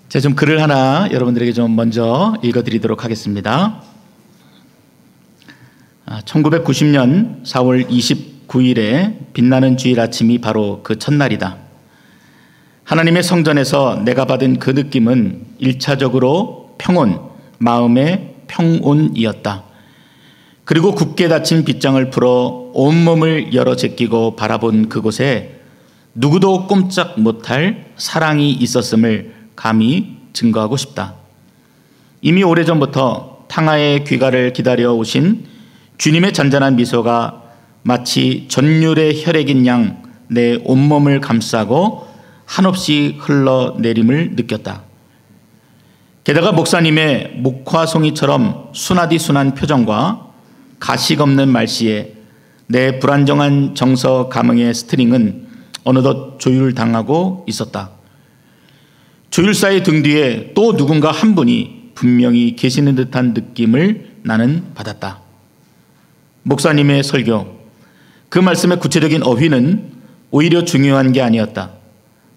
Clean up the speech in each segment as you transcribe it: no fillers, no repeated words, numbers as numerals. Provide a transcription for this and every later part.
제가 좀 글을 하나 여러분들에게 좀 먼저 읽어드리도록 하겠습니다. 1990년 4월 29일에 빛나는 주일 아침이 바로 그 첫날이다. 하나님의 성전에서 내가 받은 그 느낌은 1차적으로 평온, 마음의 평온이었다. 그리고 굳게 닫힌 빗장을 풀어 온몸을 열어 제끼고 바라본 그곳에 누구도 꼼짝 못할 사랑이 있었음을 감히 증거하고 싶다. 이미 오래전부터 탕하의 귀가를 기다려 오신 주님의 잔잔한 미소가 마치 전율의 혈액인 양 내 온몸을 감싸고 한없이 흘러내림을 느꼈다. 게다가 목사님의 목화송이처럼 순하디 순한 표정과 가식 없는 말씨에 내 불안정한 정서 감흥의 스트링은 어느덧 조율당하고 있었다. 조율사의 등 뒤에 또 누군가 한 분이 분명히 계시는 듯한 느낌을 나는 받았다. 목사님의 설교, 그 말씀의 구체적인 어휘는 오히려 중요한 게 아니었다.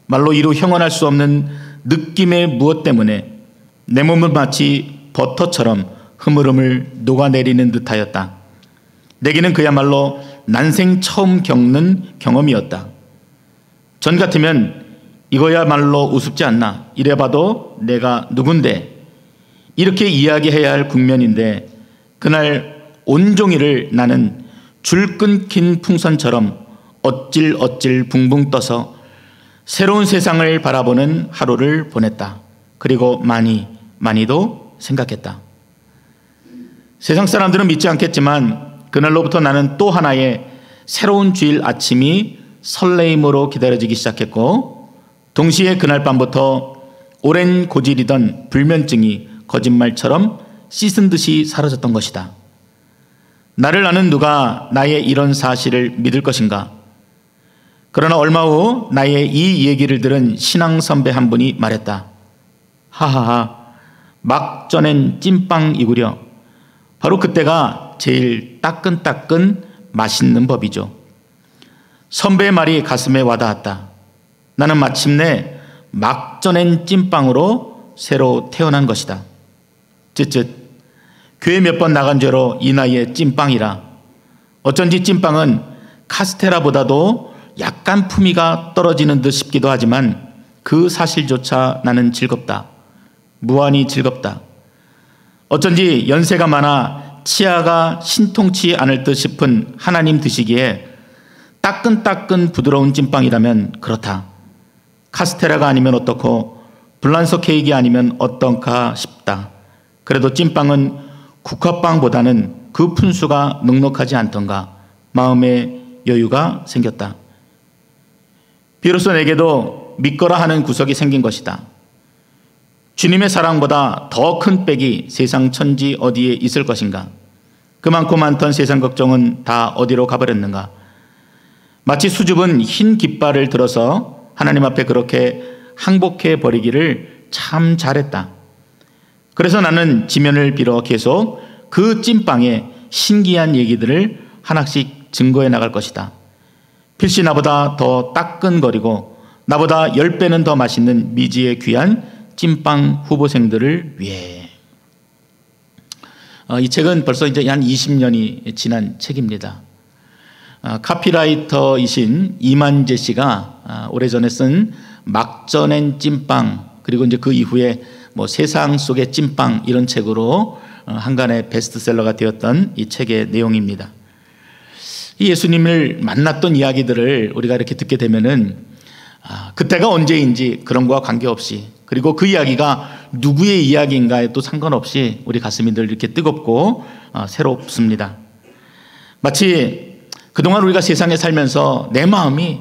말로 이루 형언할 수 없는 느낌의 무엇 때문에 내 몸은 마치 버터처럼 흐물흐물 녹아내리는 듯하였다. 내게는 그야말로 난생 처음 겪는 경험이었다. 전 같으면 이거야말로 우습지 않나, 이래봐도 내가 누군데, 이렇게 이야기해야 할 국면인데 그날 온종일을 나는 줄 끊긴 풍선처럼 어찔어찔 붕붕 떠서 새로운 세상을 바라보는 하루를 보냈다. 그리고 많이도 생각했다. 세상 사람들은 믿지 않겠지만 그날로부터 나는 또 하나의 새로운 주일 아침이 설레임으로 기다려지기 시작했고, 동시에 그날 밤부터 오랜 고질이던 불면증이 거짓말처럼 씻은 듯이 사라졌던 것이다. 나를 아는 누가 나의 이런 사실을 믿을 것인가? 그러나 얼마 후 나의 이 얘기를 들은 신앙 선배 한 분이 말했다. 하하하, 막 쪄낸 찐빵이구려. 바로 그때가 제일 따끈따끈 맛있는 법이죠. 선배의 말이 가슴에 와닿았다. 나는 마침내 막 쪄낸 찐빵으로 새로 태어난 것이다. 쯧쯧, 교회 몇 번 나간 죄로 이 나이에 찐빵이라. 어쩐지 찐빵은 카스테라보다도 약간 품위가 떨어지는 듯 싶기도 하지만 그 사실조차 나는 즐겁다. 무한히 즐겁다. 어쩐지 연세가 많아 치아가 신통치 않을 듯 싶은 하나님 드시기에 따끈따끈 부드러운 찐빵이라면 그렇다. 카스테라가 아니면 어떻고 블란서 케이크 아니면 어떤가 싶다. 그래도 찐빵은 국화빵보다는 그 푼수가 넉넉하지 않던가 마음에 여유가 생겼다. 비로소 내게도 믿거라 하는 구석이 생긴 것이다. 주님의 사랑보다 더 큰 백이 세상 천지 어디에 있을 것인가? 그 많고 많던 세상 걱정은 다 어디로 가버렸는가? 마치 수줍은 흰 깃발을 들어서 하나님 앞에 그렇게 항복해 버리기를 참 잘했다. 그래서 나는 지면을 빌어 계속 그 찐빵의 신기한 얘기들을 하나씩 증거해 나갈 것이다. 필시 나보다 더 따끈거리고 나보다 10배는 더 맛있는 미지의 귀한 찐빵 후보생들을 위해. 이 책은 벌써 이제 한 20년이 지난 책입니다. 카피라이터이신 이만재 씨가 오래전에 쓴 막 쪄낸 찐빵, 그리고 이제 그 이후에 뭐 세상 속의 찐빵, 이런 책으로 한간의 베스트셀러가 되었던 이 책의 내용입니다. 이 예수님을 만났던 이야기들을 우리가 이렇게 듣게 되면은 그때가 언제인지 그런 거와 관계없이, 그리고 그 이야기가 누구의 이야기인가에 또 상관없이 우리 가슴이 늘 이렇게 뜨겁고 새롭습니다. 마치 그동안 우리가 세상에 살면서 내 마음이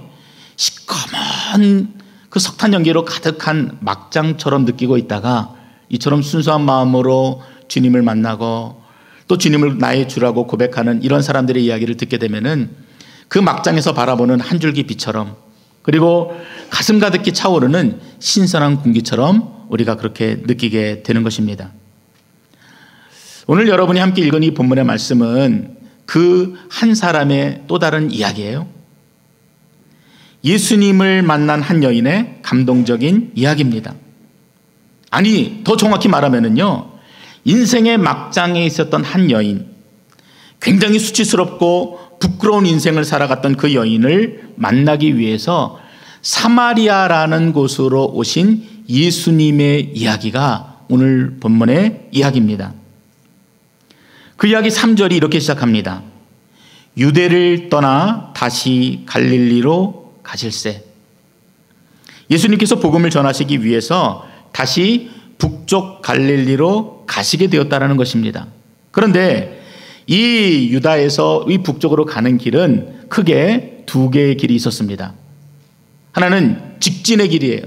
시커먼 그 석탄 연기로 가득한 막장처럼 느끼고 있다가 이처럼 순수한 마음으로 주님을 만나고 또 주님을 나의 주라고 고백하는 이런 사람들의 이야기를 듣게 되면은 그 막장에서 바라보는 한 줄기 빛처럼, 그리고 가슴 가득히 차오르는 신선한 공기처럼 우리가 그렇게 느끼게 되는 것입니다. 오늘 여러분이 함께 읽은 이 본문의 말씀은 그 한 사람의 또 다른 이야기예요. 예수님을 만난 한 여인의 감동적인 이야기입니다. 아니, 더 정확히 말하면은요, 인생의 막장에 있었던 한 여인, 굉장히 수치스럽고 부끄러운 인생을 살아갔던 그 여인을 만나기 위해서 사마리아라는 곳으로 오신 예수님의 이야기가 오늘 본문의 이야기입니다. 그 이야기 3절이 이렇게 시작합니다. 유대를 떠나 다시 갈릴리로 가실세. 예수님께서 복음을 전하시기 위해서 다시 북쪽 갈릴리로 가시게 되었다는 것입니다. 그런데 이 유다에서 이 북쪽으로 가는 길은 크게 두 개의 길이 있었습니다. 하나는 직진의 길이에요.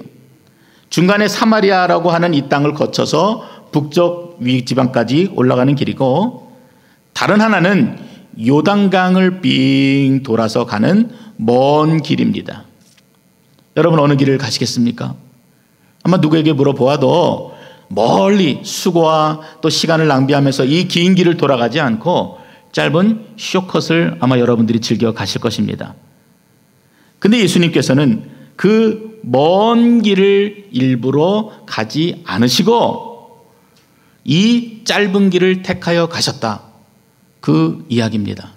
중간에 사마리아라고 하는 이 땅을 거쳐서 북쪽 위지방까지 올라가는 길이고, 다른 하나는 요단강을 빙 돌아서 가는 먼 길입니다. 여러분, 어느 길을 가시겠습니까? 아마 누구에게 물어보아도 멀리 수고와 또 시간을 낭비하면서 이 긴 길을 돌아가지 않고 짧은 쇼컷을 아마 여러분들이 즐겨 가실 것입니다. 근데 예수님께서는 그 먼 길을 일부러 가지 않으시고 이 짧은 길을 택하여 가셨다. 그 이야기입니다.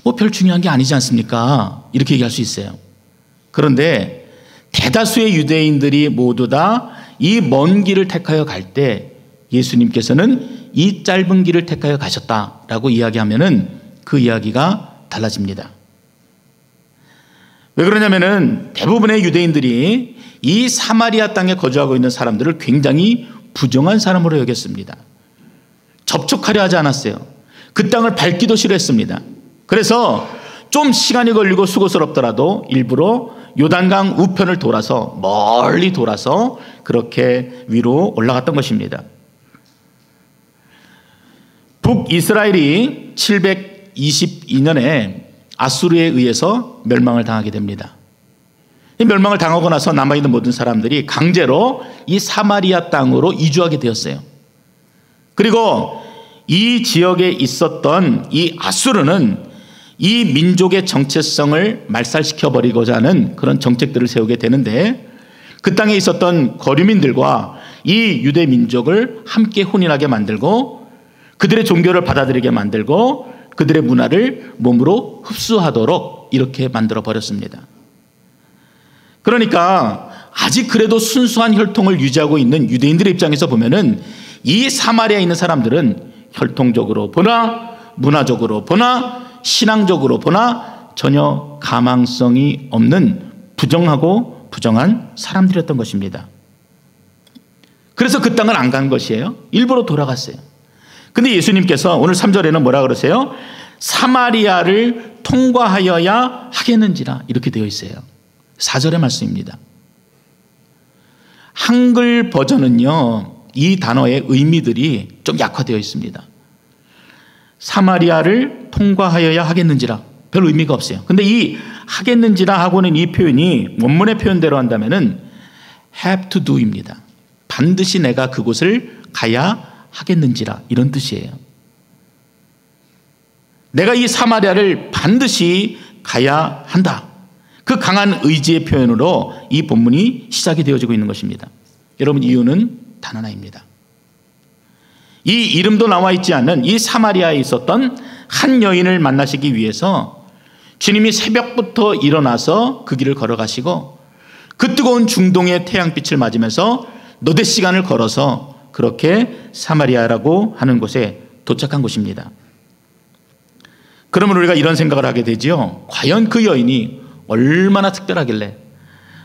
뭐 별 중요한 게 아니지 않습니까? 이렇게 얘기할 수 있어요. 그런데 대다수의 유대인들이 모두 다 이 먼 길을 택하여 갈 때 예수님께서는 이 짧은 길을 택하여 가셨다라고 이야기하면은 그 이야기가 달라집니다. 왜 그러냐면은 대부분의 유대인들이 이 사마리아 땅에 거주하고 있는 사람들을 굉장히 부정한 사람으로 여겼습니다. 접촉하려 하지 않았어요. 그 땅을 밟기도 싫어했습니다. 그래서 좀 시간이 걸리고 수고스럽더라도 일부러 요단강 우편을 돌아서 멀리 돌아서 그렇게 위로 올라갔던 것입니다. 북이스라엘이 722년에 아수르에 의해서 멸망을 당하게 됩니다. 이 멸망을 당하고 나서 남아있는 모든 사람들이 강제로 이 사마리아 땅으로 이주하게 되었어요. 그리고 이 지역에 있었던 이 아수르는 이 민족의 정체성을 말살시켜버리고자 하는 그런 정책들을 세우게 되는데, 그 땅에 있었던 거류민들과 이 유대 민족을 함께 혼인하게 만들고 그들의 종교를 받아들이게 만들고 그들의 문화를 몸으로 흡수하도록 이렇게 만들어 버렸습니다. 그러니까 아직 그래도 순수한 혈통을 유지하고 있는 유대인들의 입장에서 보면은 이 사마리아에 있는 사람들은 혈통적으로 보나 문화적으로 보나 신앙적으로 보나 전혀 가망성이 없는 부정하고 부정한 사람들이었던 것입니다. 그래서 그 땅을 안 간 것이에요. 일부러 돌아갔어요. 근데 예수님께서 오늘 3절에는 뭐라 그러세요? 사마리아를 통과하여야 하겠는지라 이렇게 되어 있어요. 4절의 말씀입니다. 한글 버전은요, 이 단어의 의미들이 좀 약화되어 있습니다. 사마리아를 통과하여야 하겠는지라 별 의미가 없어요. 근데 이 하겠는지라 하고는 이 표현이 원문의 표현대로 한다면은 have to do입니다. 반드시 내가 그곳을 가야 하겠는지라 이런 뜻이에요. 내가 이 사마리아를 반드시 가야 한다. 그 강한 의지의 표현으로 이 본문이 시작이 되어지고 있는 것입니다. 여러분, 이유는 단 하나입니다. 이 이름도 나와 있지 않는 이 사마리아에 있었던 한 여인을 만나시기 위해서 주님이 새벽부터 일어나서 그 길을 걸어가시고 그 뜨거운 중동의 태양빛을 맞으면서 너댓 시간을 걸어서 그렇게 사마리아라고 하는 곳에 도착한 곳입니다. 그러면 우리가 이런 생각을 하게 되지요. 과연 그 여인이 얼마나 특별하길래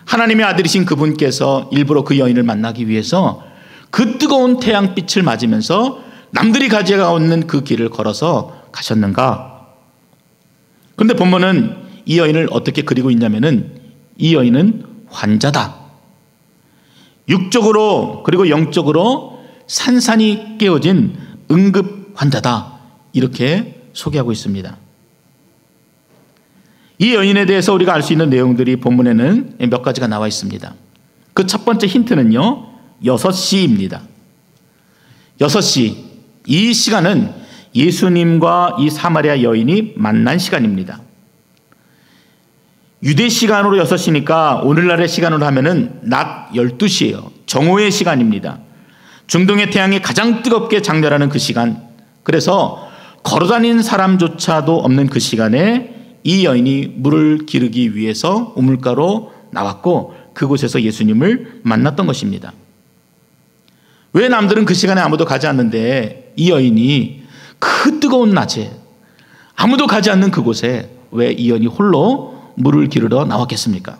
하나님의 아들이신 그분께서 일부러 그 여인을 만나기 위해서 그 뜨거운 태양빛을 맞으면서 남들이 가져가 없는 그 길을 걸어서 가셨는가? 그런데 본문은 이 여인을 어떻게 그리고 있냐면은 이 여인은 환자다. 육적으로 그리고 영적으로 산산이 깨어진 응급 환자다. 이렇게 소개하고 있습니다. 이 여인에 대해서 우리가 알 수 있는 내용들이 본문에는 몇 가지가 나와 있습니다. 그 첫 번째 힌트는요, 6시입니다. 6시. 이 시간은 예수님과 이 사마리아 여인이 만난 시간입니다. 유대 시간으로 6시니까 오늘날의 시간으로 하면은 낮 12시예요. 정오의 시간입니다. 중동의 태양이 가장 뜨겁게 장렬하는 그 시간, 그래서 걸어다니는 사람조차도 없는 그 시간에 이 여인이 물을 기르기 위해서 우물가로 나왔고 그곳에서 예수님을 만났던 것입니다. 왜 남들은 그 시간에 아무도 가지 않는데 이 여인이 그 뜨거운 낮에 아무도 가지 않는 그곳에 왜 이 여인이 홀로 물을 기르러 나왔겠습니까?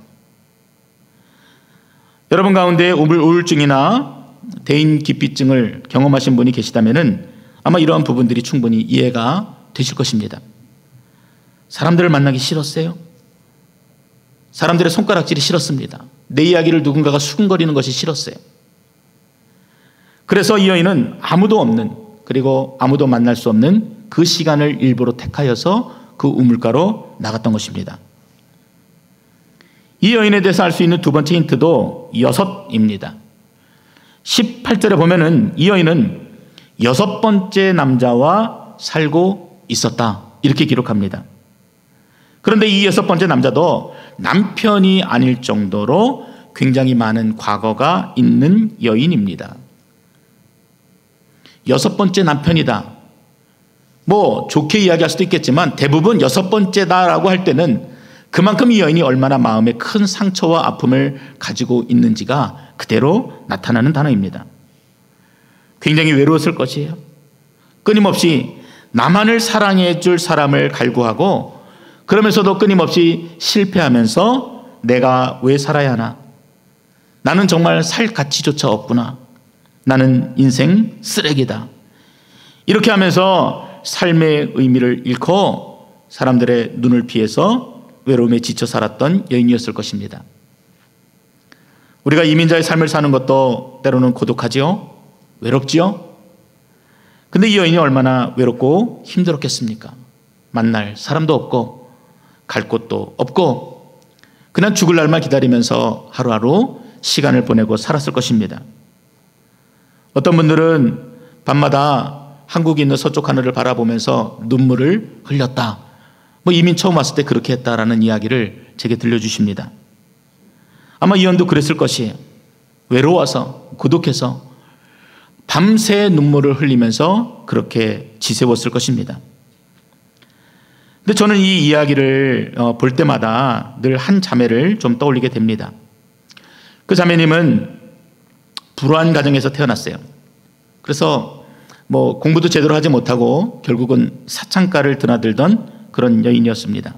여러분 가운데 우울증이나 대인기피증을 경험하신 분이 계시다면 아마 이러한 부분들이 충분히 이해가 되실 것입니다. 사람들을 만나기 싫었어요. 사람들의 손가락질이 싫었습니다. 내 이야기를 누군가가 수근거리는 것이 싫었어요. 그래서 이 여인은 아무도 없는, 그리고 아무도 만날 수 없는 그 시간을 일부러 택하여서 그 우물가로 나갔던 것입니다. 이 여인에 대해서 알 수 있는 두 번째 힌트도 6입니다. 18절에 보면은 이 여인은 6번째 남자와 살고 있었다, 이렇게 기록합니다. 그런데 이 6번째 남자도 남편이 아닐 정도로 굉장히 많은 과거가 있는 여인입니다. 6번째 남편이다. 뭐 좋게 이야기할 수도 있겠지만 대부분 6번째다라고 할 때는 그만큼 이 여인이 얼마나 마음에 큰 상처와 아픔을 가지고 있는지가 그대로 나타나는 단어입니다. 굉장히 외로웠을 것이에요. 끊임없이 나만을 사랑해 줄 사람을 갈구하고 그러면서도 끊임없이 실패하면서 내가 왜 살아야 하나? 나는 정말 살 가치조차 없구나. 나는 인생 쓰레기다. 이렇게 하면서 삶의 의미를 잃고 사람들의 눈을 피해서 외로움에 지쳐 살았던 여인이었을 것입니다. 우리가 이민자의 삶을 사는 것도 때로는 고독하지요? 외롭지요? 근데 이 여인이 얼마나 외롭고 힘들었겠습니까? 만날 사람도 없고 갈 곳도 없고 그냥 죽을 날만 기다리면서 하루하루 시간을 보내고 살았을 것입니다. 어떤 분들은 밤마다 한국에 있는 서쪽 하늘을 바라보면서 눈물을 흘렸다. 뭐 이민 처음 왔을 때 그렇게 했다라는 이야기를 제게 들려주십니다. 아마 이 여인도 그랬을 것이에요. 외로워서 고독해서 밤새 눈물을 흘리면서 그렇게 지새웠을 것입니다. 근데 저는 이 이야기를 볼 때마다 늘 한 자매를 좀 떠올리게 됩니다. 그 자매님은 불우한 가정에서 태어났어요. 그래서 뭐 공부도 제대로 하지 못하고 결국은 사창가를 드나들던 그런 여인이었습니다.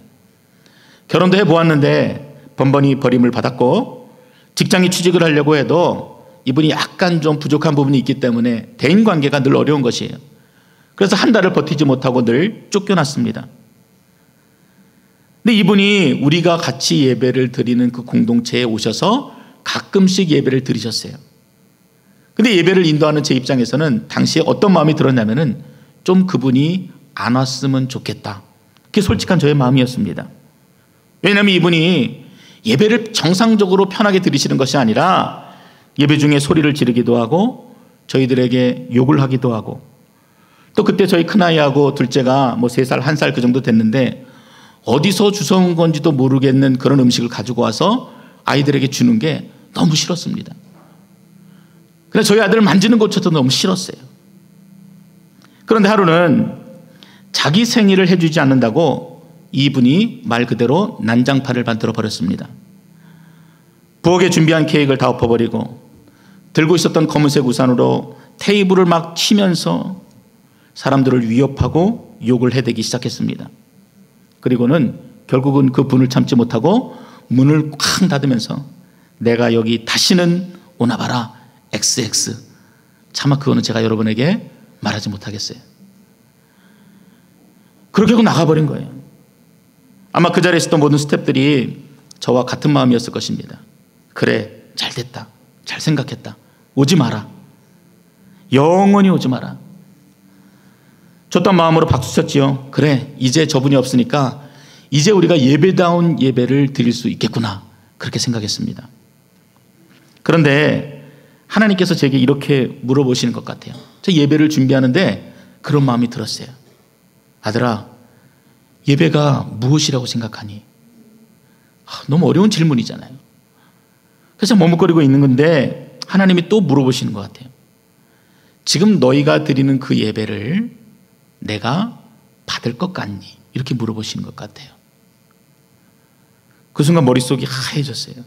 결혼도 해보았는데 번번이 버림을 받았고 직장에 취직을 하려고 해도 이분이 약간 좀 부족한 부분이 있기 때문에 대인관계가 늘 어려운 것이에요. 그래서 한 달을 버티지 못하고 늘 쫓겨났습니다. 근데 이분이 우리가 같이 예배를 드리는 그 공동체에 오셔서 가끔씩 예배를 드리셨어요. 근데 예배를 인도하는 제 입장에서는 당시에 어떤 마음이 들었냐면은 좀 그분이 안 왔으면 좋겠다. 그게 솔직한 저의 마음이었습니다. 왜냐하면 이분이 예배를 정상적으로 편하게 드리시는 것이 아니라 예배 중에 소리를 지르기도 하고 저희들에게 욕을 하기도 하고 또 그때 저희 큰아이하고 둘째가 뭐 3살, 1살 그 정도 됐는데 어디서 주워온 건지도 모르겠는 그런 음식을 가지고 와서 아이들에게 주는 게 너무 싫었습니다. 그래서 저희 아들을 만지는 것조차도 너무 싫었어요. 그런데 하루는 자기 생일을 해주지 않는다고 이분이 말 그대로 난장판을 만들어 버렸습니다. 부엌에 준비한 케이크를 다 엎어버리고 들고 있었던 검은색 우산으로 테이블을 막 치면서 사람들을 위협하고 욕을 해대기 시작했습니다. 그리고는 결국은 그 분을 참지 못하고 문을 쾅 닫으면서 내가 여기 다시는 오나 봐라 XX. 차마 그거는 제가 여러분에게 말하지 못하겠어요. 그렇게 하고 나가버린 거예요. 아마 그 자리에 있었던 모든 스태프들이 저와 같은 마음이었을 것입니다. 그래, 잘됐다. 잘 생각했다. 오지 마라. 영원히 오지 마라. 줬던 마음으로 박수 쳤지요. 그래, 이제 저분이 없으니까 이제 우리가 예배다운 예배를 드릴 수 있겠구나. 그렇게 생각했습니다. 그런데 하나님께서 제게 이렇게 물어보시는 것 같아요. 저 예배를 준비하는데 그런 마음이 들었어요. 아들아, 예배가 무엇이라고 생각하니? 너무 어려운 질문이잖아요. 그래서 머뭇거리고 있는 건데 하나님이 또 물어보시는 것 같아요. 지금 너희가 드리는 그 예배를 내가 받을 것 같니? 이렇게 물어보시는 것 같아요. 그 순간 머릿속이 하얘졌어요.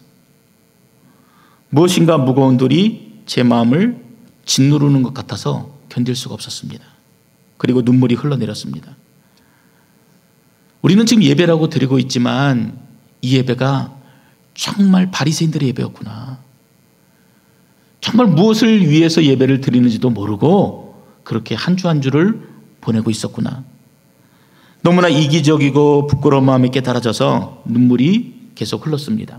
무엇인가 무거운 돌이 제 마음을 짓누르는 것 같아서 견딜 수가 없었습니다. 그리고 눈물이 흘러내렸습니다. 우리는 지금 예배라고 드리고 있지만 이 예배가 정말 바리새인들의 예배였구나. 정말 무엇을 위해서 예배를 드리는지도 모르고 그렇게 한 주 한 주를 보내고 있었구나. 너무나 이기적이고 부끄러운 마음이 깨달아져서 눈물이 계속 흘렀습니다.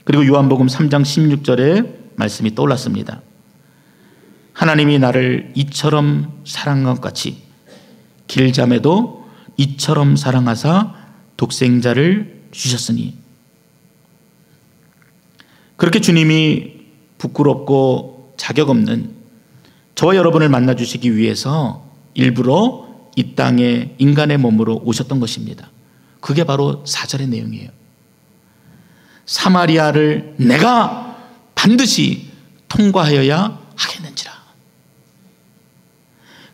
그리고 요한복음 3장 16절에 말씀이 떠올랐습니다. 하나님이 나를 이처럼 사랑한 것 같이 길잠에도 이처럼 사랑하사 독생자를 주셨으니. 그렇게 주님이 부끄럽고 자격 없는 저와 여러분을 만나 주시기 위해서 일부러 이 땅에 인간의 몸으로 오셨던 것입니다. 그게 바로 4절의 내용이에요. 사마리아를 내가 반드시 통과하여야 하겠는지라.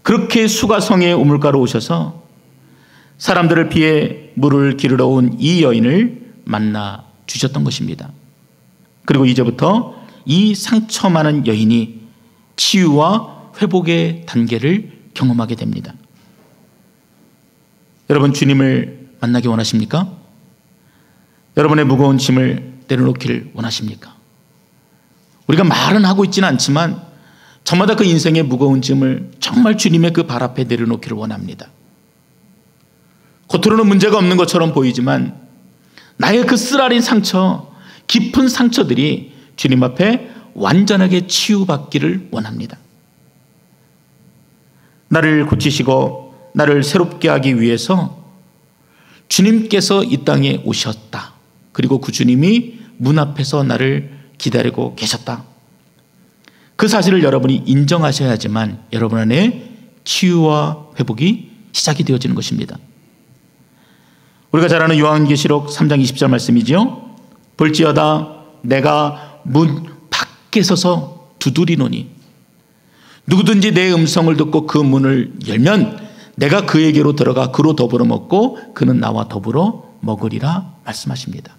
그렇게 수가성의 우물가로 오셔서 사람들을 피해 물을 기르러 온 이 여인을 만나 주셨던 것입니다. 그리고 이제부터 이 상처 많은 여인이 치유와 회복의 단계를 경험하게 됩니다. 여러분, 주님을 만나기 원하십니까? 여러분의 무거운 짐을 내려놓기를 원하십니까? 우리가 말은 하고 있지는 않지만 저마다 그 인생의 무거운 짐을 정말 주님의 그 발 앞에 내려놓기를 원합니다. 겉으로는 문제가 없는 것처럼 보이지만 나의 그 쓰라린 상처, 깊은 상처들이 주님 앞에 완전하게 치유받기를 원합니다. 나를 고치시고 나를 새롭게 하기 위해서 주님께서 이 땅에 오셨다. 그리고 그 주님이 문 앞에서 나를 기다리고 계셨다. 그 사실을 여러분이 인정하셔야지만 여러분 안에 치유와 회복이 시작이 되어지는 것입니다. 우리가 잘 아는 요한계시록 3장 20절 말씀이지요. 볼지어다 내가 문 밖에 서서 두드리노니 누구든지 내 음성을 듣고 그 문을 열면 내가 그에게로 들어가 그로 더불어 먹고 그는 나와 더불어 먹으리라 말씀하십니다.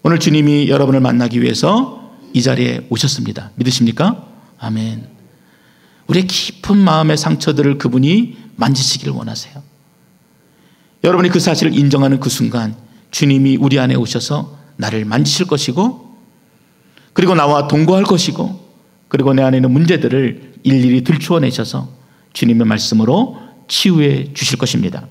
오늘 주님이 여러분을 만나기 위해서 이 자리에 오셨습니다. 믿으십니까? 아멘. 우리의 깊은 마음의 상처들을 그분이 만지시기를 원하세요. 여러분이 그 사실을 인정하는 그 순간 주님이 우리 안에 오셔서 나를 만지실 것이고 그리고 나와 동거할 것이고 그리고 내 안에 있는 문제들을 일일이 들추어내셔서 주님의 말씀으로 치유해 주실 것입니다.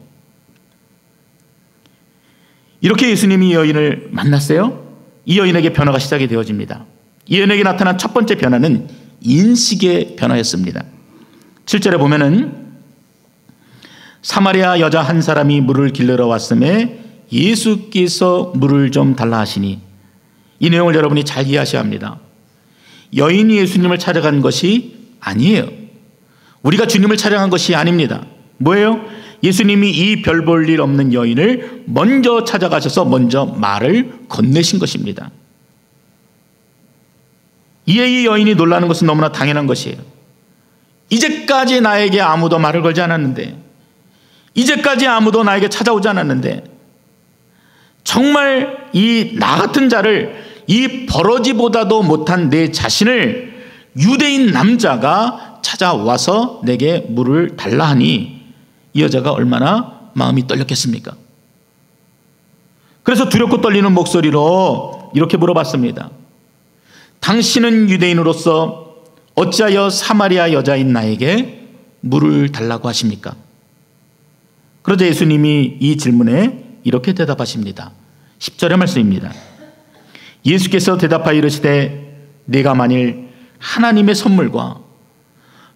이렇게 예수님이 이 여인을 만났어요. 이 여인에게 변화가 시작이 되어집니다. 이 여인에게 나타난 첫 번째 변화는 인식의 변화였습니다. 7절에 보면은 사마리아 여자 한 사람이 물을 길르러 왔음에 예수께서 물을 좀 달라 하시니. 이 내용을 여러분이 잘 이해하셔야 합니다. 여인이 예수님을 찾아간 것이 아니에요. 우리가 주님을 찾아간 것이 아닙니다. 뭐예요? 예수님이 이 별 볼 일 없는 여인을 먼저 찾아가셔서 먼저 말을 건네신 것입니다. 이에 이 여인이 놀라는 것은 너무나 당연한 것이에요. 이제까지 나에게 아무도 말을 걸지 않았는데, 이제까지 아무도 나에게 찾아오지 않았는데, 정말 이 나 같은 자를, 이 버러지보다도 못한 내 자신을 유대인 남자가 찾아와서 내게 물을 달라 하니 이 여자가 얼마나 마음이 떨렸겠습니까? 그래서 두렵고 떨리는 목소리로 이렇게 물어봤습니다. 당신은 유대인으로서 어찌하여 사마리아 여자인 나에게 물을 달라고 하십니까? 그러자 예수님이 이 질문에 이렇게 대답하십니다. 10절의 말씀입니다. 예수께서 대답하여 이르시되 네가 만일 하나님의 선물과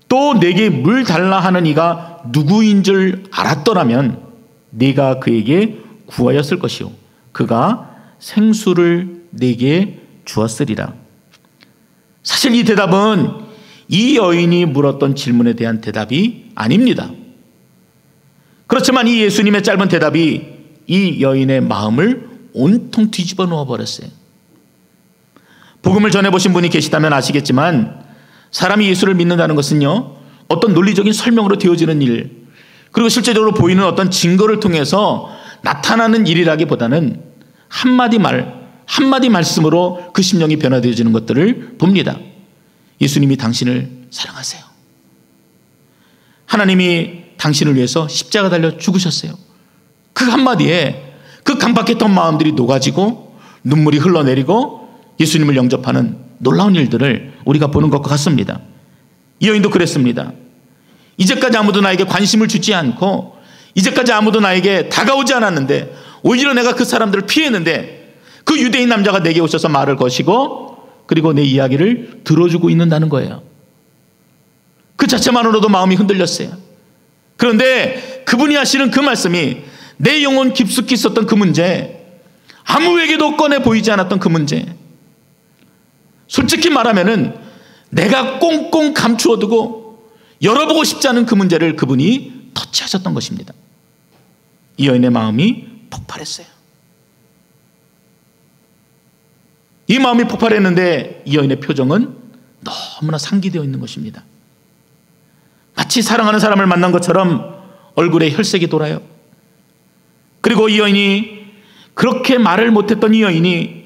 또 내게 물 달라 하는 이가 누구인 줄 알았더라면 네가 그에게 구하였을 것이요 그가 생수를 네게 주었으리라. 사실 이 대답은 이 여인이 물었던 질문에 대한 대답이 아닙니다. 그렇지만 이 예수님의 짧은 대답이 이 여인의 마음을 온통 뒤집어 놓아 버렸어요. 복음을 전해보신 분이 계시다면 아시겠지만 사람이 예수를 믿는다는 것은요, 어떤 논리적인 설명으로 되어지는 일, 그리고 실제적으로 보이는 어떤 증거를 통해서 나타나는 일이라기보다는 한마디 말씀으로 그 심령이 변화되어지는 것들을 봅니다. 예수님이 당신을 사랑하세요. 하나님이 당신을 위해서 십자가 달려 죽으셨어요. 그 한마디에 그 강박했던 마음들이 녹아지고 눈물이 흘러내리고 예수님을 영접하는 놀라운 일들을 우리가 보는 것과 같습니다. 이 여인도 그랬습니다. 이제까지 아무도 나에게 관심을 주지 않고 이제까지 아무도 나에게 다가오지 않았는데 오히려 내가 그 사람들을 피했는데 그 유대인 남자가 내게 오셔서 말을 거시고 그리고 내 이야기를 들어주고 있는다는 거예요. 그 자체만으로도 마음이 흔들렸어요. 그런데 그분이 하시는 그 말씀이 내 영혼 깊숙이 있었던 그 문제, 아무에게도 꺼내 보이지 않았던 그 문제, 솔직히 말하면은 내가 꽁꽁 감추어두고 열어보고 싶지 않은 그 문제를 그분이 터치하셨던 것입니다. 이 여인의 마음이 폭발했어요. 이 마음이 폭발했는데 이 여인의 표정은 너무나 상기되어 있는 것입니다. 마치 사랑하는 사람을 만난 것처럼 얼굴에 혈색이 돌아요. 그리고 이 여인이, 그렇게 말을 못했던 이 여인이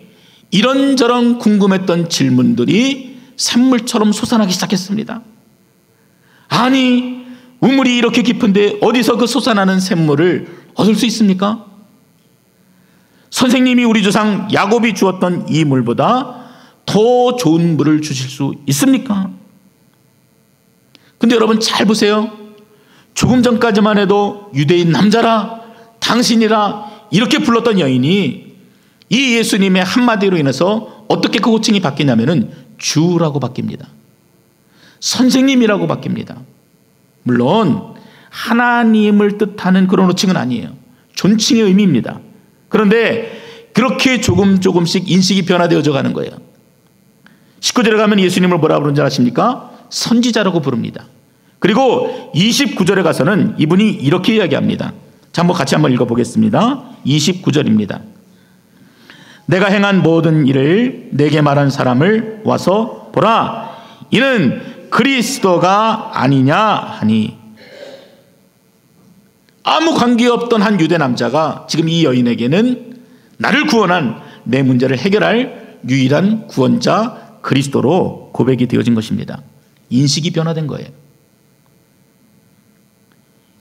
이런저런 궁금했던 질문들이 샘물처럼 솟아나기 시작했습니다. 아니, 우물이 이렇게 깊은데 어디서 그 솟아나는 샘물을 얻을 수 있습니까? 선생님이 우리 조상 야곱이 주었던 이 물보다 더 좋은 물을 주실 수 있습니까? 근데 여러분 잘 보세요. 조금 전까지만 해도 유대인 남자라, 당신이라 이렇게 불렀던 여인이 이 예수님의 한마디로 인해서 어떻게 그 호칭이 바뀌냐면은 주라고 바뀝니다. 선생님이라고 바뀝니다. 물론 하나님을 뜻하는 그런 호칭은 아니에요. 존칭의 의미입니다. 그런데 그렇게 조금씩 인식이 변화되어져 가는 거예요. 19절에 가면 예수님을 뭐라 부르는지 아십니까? 선지자라고 부릅니다. 그리고 29절에 가서는 이분이 이렇게 이야기합니다. 자, 한번 같이 한번 읽어보겠습니다. 29절입니다. 내가 행한 모든 일을 내게 말한 사람을 와서 보라. 이는 그리스도가 아니냐 하니. 아무 관계없던 한 유대 남자가 지금 이 여인에게는 나를 구원한, 내 문제를 해결할 유일한 구원자 그리스도로 고백이 되어진 것입니다. 인식이 변화된 거예요.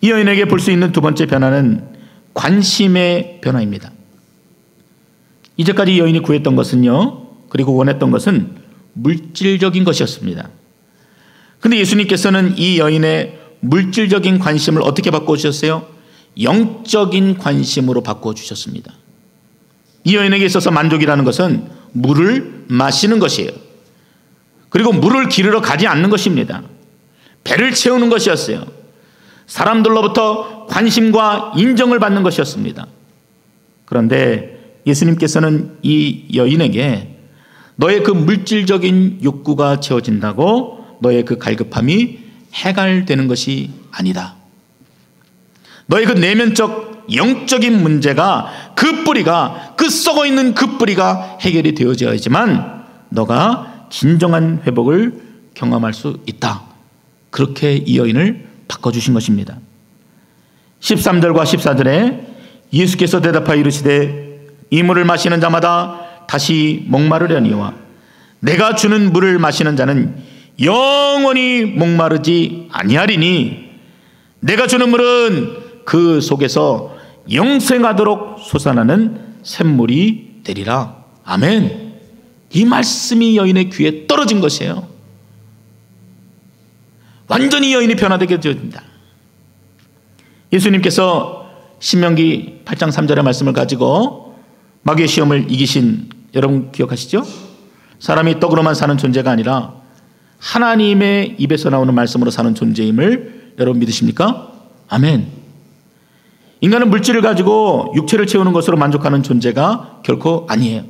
이 여인에게 볼 수 있는 두 번째 변화는 관심의 변화입니다. 이제까지 이 여인이 구했던 것은요, 그리고 원했던 것은 물질적인 것이었습니다. 그런데 예수님께서는 이 여인의 물질적인 관심을 어떻게 바꿔주셨어요? 영적인 관심으로 바꿔주셨습니다. 이 여인에게 있어서 만족이라는 것은 물을 마시는 것이에요. 그리고 물을 기르러 가지 않는 것입니다. 배를 채우는 것이었어요. 사람들로부터 관심과 인정을 받는 것이었습니다. 그런데 예수님께서는 이 여인에게 너의 그 물질적인 욕구가 채워진다고 너의 그 갈급함이 해결되는 것이 아니다. 너의 그 내면적 영적인 문제가, 그 뿌리가, 그 썩어있는 그 뿌리가 해결이 되어져야지만 너가 진정한 회복을 경험할 수 있다. 그렇게 이 여인을 바꿔주신 것입니다. 13절과 14절에 예수께서 대답하여 이르시되 이 물을 마시는 자마다 다시 목마르려니와 내가 주는 물을 마시는 자는 영원히 목마르지 아니하리니 내가 주는 물은 그 속에서 영생하도록 솟아나는 샘물이 되리라. 아멘. 이 말씀이 여인의 귀에 떨어진 것이에요. 완전히 여인이 변화되게 되어집니다. 예수님께서 신명기 8장 3절의 말씀을 가지고 마귀의 시험을 이기신, 여러분 기억하시죠? 사람이 떡으로만 사는 존재가 아니라 하나님의 입에서 나오는 말씀으로 사는 존재임을 여러분 믿으십니까? 아멘. 인간은 물질을 가지고 육체를 채우는 것으로 만족하는 존재가 결코 아니에요.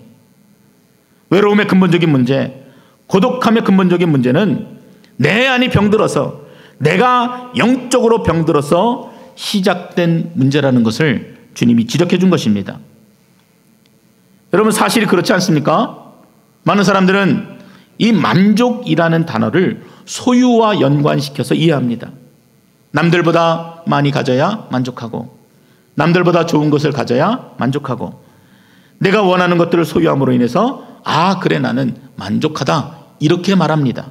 외로움의 근본적인 문제, 고독함의 근본적인 문제는 내 안이 병들어서, 내가 영적으로 병들어서 시작된 문제라는 것을 주님이 지적해 준 것입니다. 여러분 사실이 그렇지 않습니까? 많은 사람들은 이 만족이라는 단어를 소유와 연관시켜서 이해합니다. 남들보다 많이 가져야 만족하고, 남들보다 좋은 것을 가져야 만족하고, 내가 원하는 것들을 소유함으로 인해서 그래 나는 만족하다, 이렇게 말합니다.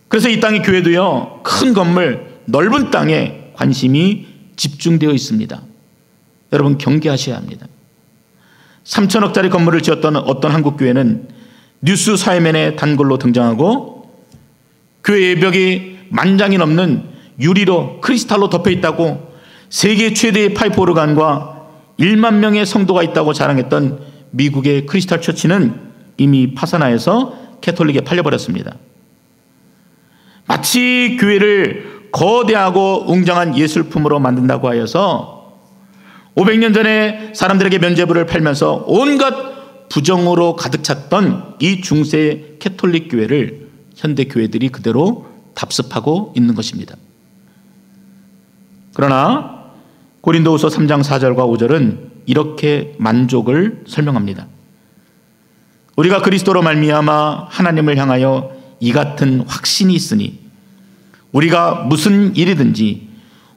그래서 이 땅의 교회도요, 큰 건물, 넓은 땅에 관심이 집중되어 있습니다. 여러분 경계하셔야 합니다. 3천억짜리 건물을 지었던 어떤 한국 교회는 뉴스 사회면에 단골로 등장하고, 교회 예벽이 만장이 넘는 유리로 크리스탈로 덮여 있다고, 세계 최대의 파이프 오르간과 1만 명의 성도가 있다고 자랑했던 미국의 크리스탈 처치는 이미 파산하여서 캐톨릭에 팔려버렸습니다. 마치 교회를 거대하고 웅장한 예술품으로 만든다고 하여서 500년 전에 사람들에게 면죄부를 팔면서 온갖 부정으로 가득 찼던 이 중세 캐톨릭 교회를 현대 교회들이 그대로 답습하고 있는 것입니다. 그러나 고린도후서 3장 4절과 5절은 이렇게 만족을 설명합니다. 우리가 그리스도로 말미암아 하나님을 향하여 이 같은 확신이 있으니 우리가 무슨 일이든지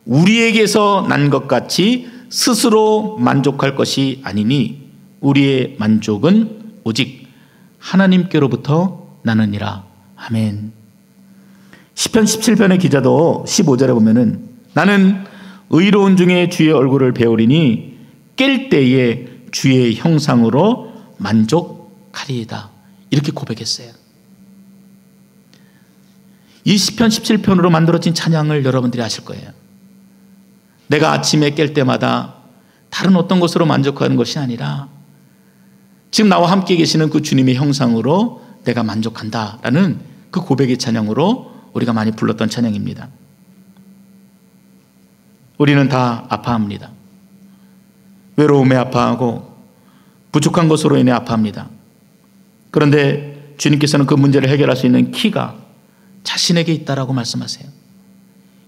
우리에게서 난 것 같이 스스로 만족할 것이 아니니 우리의 만족은 오직 하나님께로부터 나느니라. 아멘. 시편 17편의 기자도 15절에 보면은 나는 의로운 중에 주의 얼굴을 배우리니 깰 때에 주의 형상으로 만족하리이다, 이렇게 고백했어요. 이 시편 17편으로 만들어진 찬양을 여러분들이 아실 거예요. 내가 아침에 깰 때마다 다른 어떤 것으로 만족하는 것이 아니라 지금 나와 함께 계시는 그 주님의 형상으로 내가 만족한다라는 그 고백의 찬양으로 우리가 많이 불렀던 찬양입니다. 우리는 다 아파합니다. 외로움에 아파하고 부족한 것으로 인해 아파합니다. 그런데 주님께서는 그 문제를 해결할 수 있는 키가 자신에게 있다라고 말씀하세요.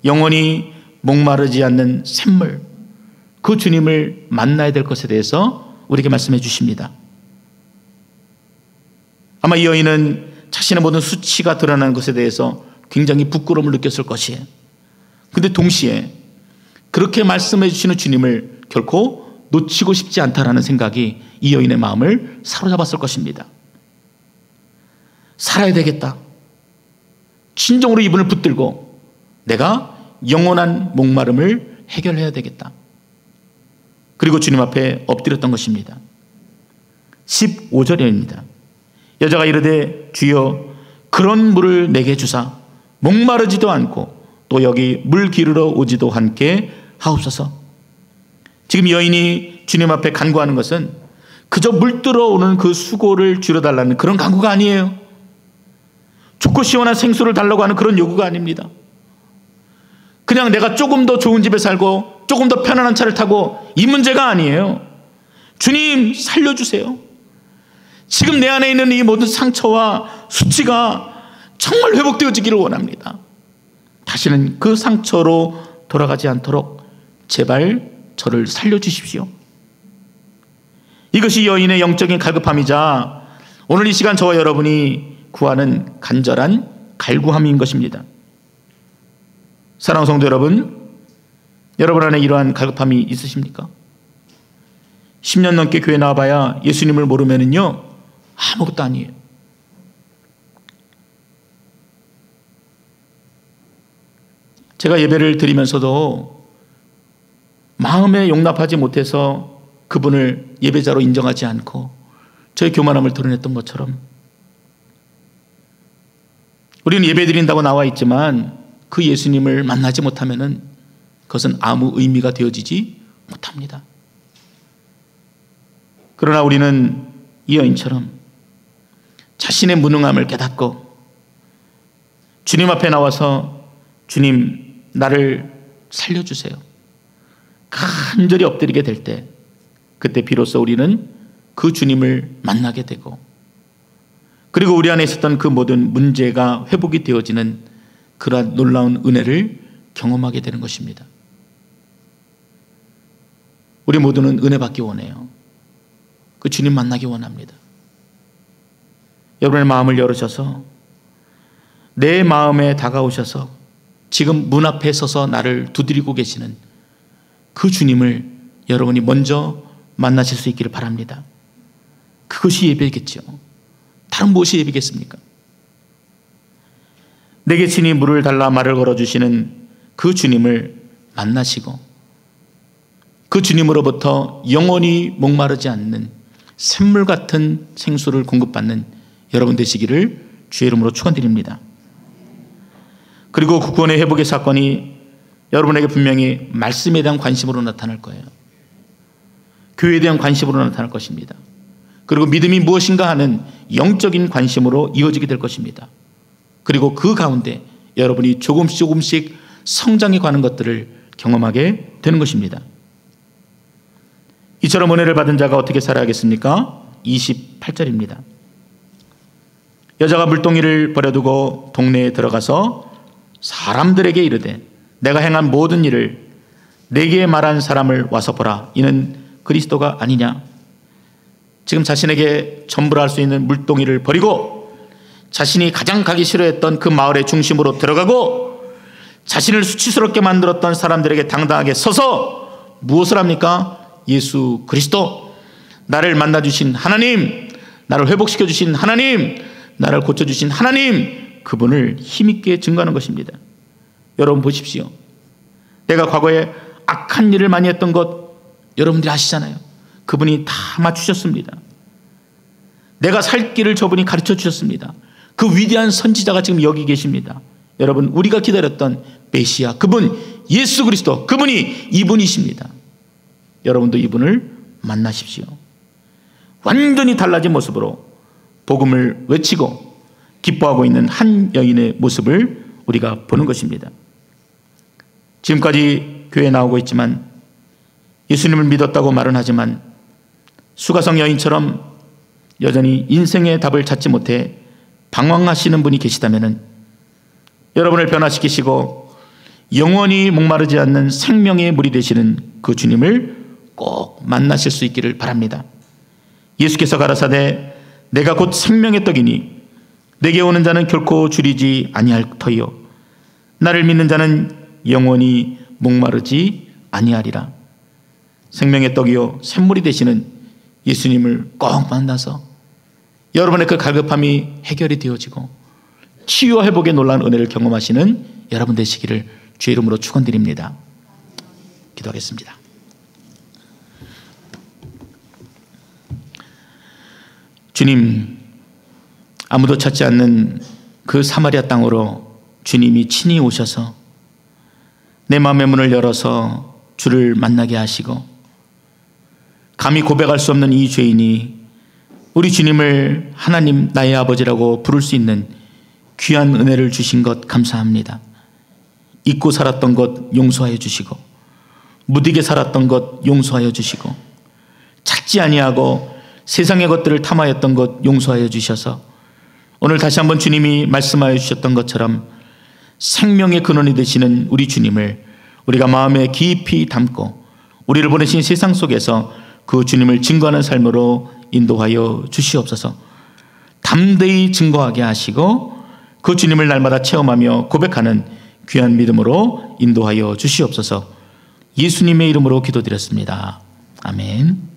영원히 목마르지 않는 샘물, 그 주님을 만나야 될 것에 대해서 우리에게 말씀해 주십니다. 아마 이 여인은 자신의 모든 수치가 드러나는 것에 대해서 굉장히 부끄러움을 느꼈을 것이에요. 그런데 동시에 그렇게 말씀해 주시는 주님을 결코 놓치고 싶지 않다라는 생각이 이 여인의 마음을 사로잡았을 것입니다. 살아야 되겠다. 진정으로 이분을 붙들고 내가 영원한 목마름을 해결해야 되겠다. 그리고 주님 앞에 엎드렸던 것입니다. 15절입니다. 여자가 이르되 주여 그런 물을 내게 주사 목마르지도 않고 또 여기 물 기르러 오지도 않게 하옵소서. 지금 여인이 주님 앞에 간구하는 것은 그저 물 들어오는 그 수고를 줄여달라는 그런 간구가 아니에요. 좋고 시원한 생수를 달라고 하는 그런 요구가 아닙니다. 그냥 내가 조금 더 좋은 집에 살고 조금 더 편안한 차를 타고 이 문제가 아니에요. 주님 살려주세요. 지금 내 안에 있는 이 모든 상처와 수치가 정말 회복되어지기를 원합니다. 다시는 그 상처로 돌아가지 않도록 제발 저를 살려주십시오. 이것이 여인의 영적인 갈급함이자 오늘 이 시간 저와 여러분이 구하는 간절한 갈구함인 것입니다. 사랑하는 성도 여러분, 여러분 안에 이러한 갈급함이 있으십니까? 10년 넘게 교회 나와봐야 예수님을 모르면은요 아무것도 아니에요. 제가 예배를 드리면서도 마음에 용납하지 못해서 그분을 예배자로 인정하지 않고 저의 교만함을 드러냈던 것처럼 우리는 예배 드린다고 나와 있지만 그 예수님을 만나지 못하면은 그것은 아무 의미가 되어지지 못합니다. 그러나 우리는 이 여인처럼 자신의 무능함을 깨닫고 주님 앞에 나와서 주님 나를 살려주세요, 간절히 엎드리게 될 때 그때 비로소 우리는 그 주님을 만나게 되고 그리고 우리 안에 있었던 그 모든 문제가 회복이 되어지는 그러한 놀라운 은혜를 경험하게 되는 것입니다. 우리 모두는 은혜 받기 원해요. 그 주님 만나기 원합니다. 여러분의 마음을 열으셔서 내 마음에 다가오셔서 지금 문 앞에 서서 나를 두드리고 계시는 그 주님을 여러분이 먼저 만나실 수 있기를 바랍니다. 그것이 예배겠죠. 다른 무엇이 예배겠습니까? 내게 친히 물을 달라 말을 걸어주시는 그 주님을 만나시고 그 주님으로부터 영원히 목마르지 않는 샘물 같은 생수를 공급받는 여러분 되시기를 주의 이름으로 축원드립니다. 그리고 그 구원의 회복의 사건이 여러분에게 분명히 말씀에 대한 관심으로 나타날 거예요. 교회에 대한 관심으로 나타날 것입니다. 그리고 믿음이 무엇인가 하는 영적인 관심으로 이어지게 될 것입니다. 그리고 그 가운데 여러분이 조금씩 성장해 가는 것들을 경험하게 되는 것입니다. 이처럼 은혜를 받은 자가 어떻게 살아야겠습니까? 28절입니다. 여자가 물동이를 버려두고 동네에 들어가서 사람들에게 이르되 내가 행한 모든 일을 내게 말한 사람을 와서 보라. 이는 그리스도가 아니냐. 지금 자신에게 전부를 할 수 있는 물동이를 버리고 자신이 가장 가기 싫어했던 그 마을의 중심으로 들어가고 자신을 수치스럽게 만들었던 사람들에게 당당하게 서서 무엇을 합니까? 예수 그리스도, 나를 만나주신 하나님, 나를 회복시켜주신 하나님, 나를 고쳐주신 하나님, 그분을 힘있게 증거하는 것입니다. 여러분 보십시오. 내가 과거에 악한 일을 많이 했던 것 여러분들이 아시잖아요. 그분이 다 맞추셨습니다. 내가 살 길을 저분이 가르쳐 주셨습니다. 그 위대한 선지자가 지금 여기 계십니다. 여러분, 우리가 기다렸던 메시아, 그분 예수 그리스도, 그분이 이분이십니다. 여러분도 이분을 만나십시오. 완전히 달라진 모습으로 복음을 외치고 기뻐하고 있는 한 여인의 모습을 우리가 보는 것입니다. 지금까지 교회에 나오고 있지만 예수님을 믿었다고 말은 하지만 수가성 여인처럼 여전히 인생의 답을 찾지 못해 방황하시는 분이 계시다면 여러분을 변화시키시고 영원히 목마르지 않는 생명의 물이 되시는 그 주님을 꼭 만나실 수 있기를 바랍니다. 예수께서 가라사대 내가 곧 생명의 떡이니 내게 오는 자는 결코 줄이지 아니할 터이요 나를 믿는 자는 영원히 목마르지 아니하리라. 생명의 떡이요 샘물이 되시는 예수님을 꼭 만나서 여러분의 그 갈급함이 해결이 되어지고 치유와 회복의 놀라운 은혜를 경험하시는 여러분 되시기를 주의 이름으로 축원드립니다. 기도하겠습니다. 주님, 아무도 찾지 않는 그 사마리아 땅으로 주님이 친히 오셔서 내 마음의 문을 열어서 주를 만나게 하시고 감히 고백할 수 없는 이 죄인이 우리 주님을 하나님 나의 아버지라고 부를 수 있는 귀한 은혜를 주신 것 감사합니다. 잊고 살았던 것 용서하여 주시고 무디게 살았던 것 용서하여 주시고 찾지 아니하고 세상의 것들을 탐하였던 것 용서하여 주셔서 오늘 다시 한번 주님이 말씀하여 주셨던 것처럼 생명의 근원이 되시는 우리 주님을 우리가 마음에 깊이 담고 우리를 보내신 세상 속에서 그 주님을 증거하는 삶으로 인도하여 주시옵소서. 담대히 증거하게 하시고 그 주님을 날마다 체험하며 고백하는 귀한 믿음으로 인도하여 주시옵소서. 예수님의 이름으로 기도드렸습니다. 아멘.